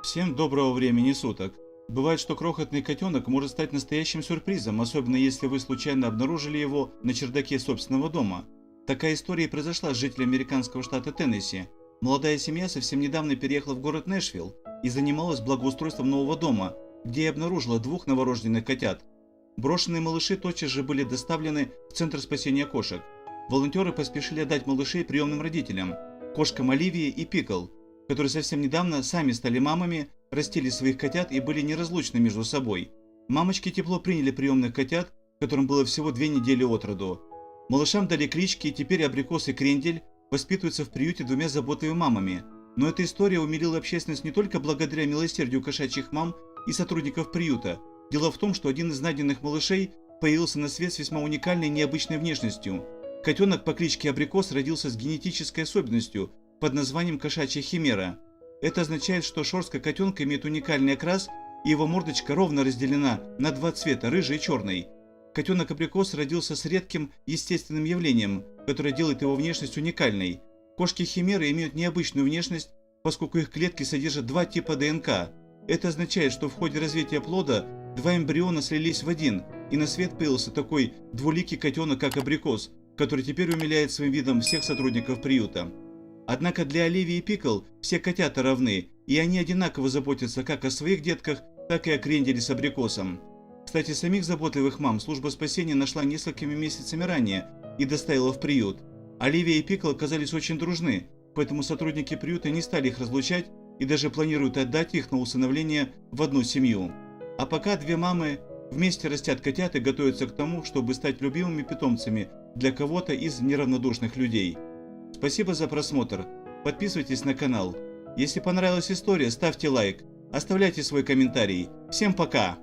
Всем доброго времени суток. Бывает, что крохотный котенок может стать настоящим сюрпризом, особенно если вы случайно обнаружили его на чердаке собственного дома. Такая история и произошла с жителем американского штата Теннесси. Молодая семья совсем недавно переехала в город Нэшвилл и занималась благоустройством нового дома, где и обнаружила двух новорожденных котят. Брошенные малыши тотчас же были доставлены в Центр спасения кошек. Волонтеры поспешили отдать малышей приемным родителям, кошкам Оливии и Пикл, которые совсем недавно сами стали мамами, растили своих котят и были неразлучны между собой. Мамочки тепло приняли приемных котят, которым было всего 2 недели от роду. Малышам дали клички, и теперь Абрикос и Крендель воспитываются в приюте 2 заботливыми мамами. Но эта история умилила общественность не только благодаря милосердию кошачьих мам и сотрудников приюта. Дело в том, что один из найденных малышей появился на свет с весьма уникальной и необычной внешностью. Котенок по кличке Абрикос родился с генетической особенностью под названием кошачья химера. Это означает, что шерстка котенка имеет уникальный окрас, и его мордочка ровно разделена на 2 цвета – рыжий и черный. Котенок Абрикос родился с редким естественным явлением, которое делает его внешность уникальной. Кошки-химеры имеют необычную внешность, поскольку их клетки содержат 2 типа ДНК. Это означает, что в ходе развития плода 2 эмбриона слились в один, и на свет появился такой двуликий котенок, как Абрикос, который теперь умиляет своим видом всех сотрудников приюта. Однако для Оливии и Пикл все котята равны, и они одинаково заботятся как о своих детках, так и о Кренделе с Абрикосом. Кстати, самих заботливых мам служба спасения нашла несколькими месяцами ранее и доставила в приют. Оливия и Пикл оказались очень дружны, поэтому сотрудники приюта не стали их разлучать и даже планируют отдать их на усыновление в одну семью. А пока 2 мамы вместе растят котят и готовятся к тому, чтобы стать любимыми питомцами для кого-то из неравнодушных людей. Спасибо за просмотр. Подписывайтесь на канал. Если понравилась история, ставьте лайк, оставляйте свой комментарий. Всем пока!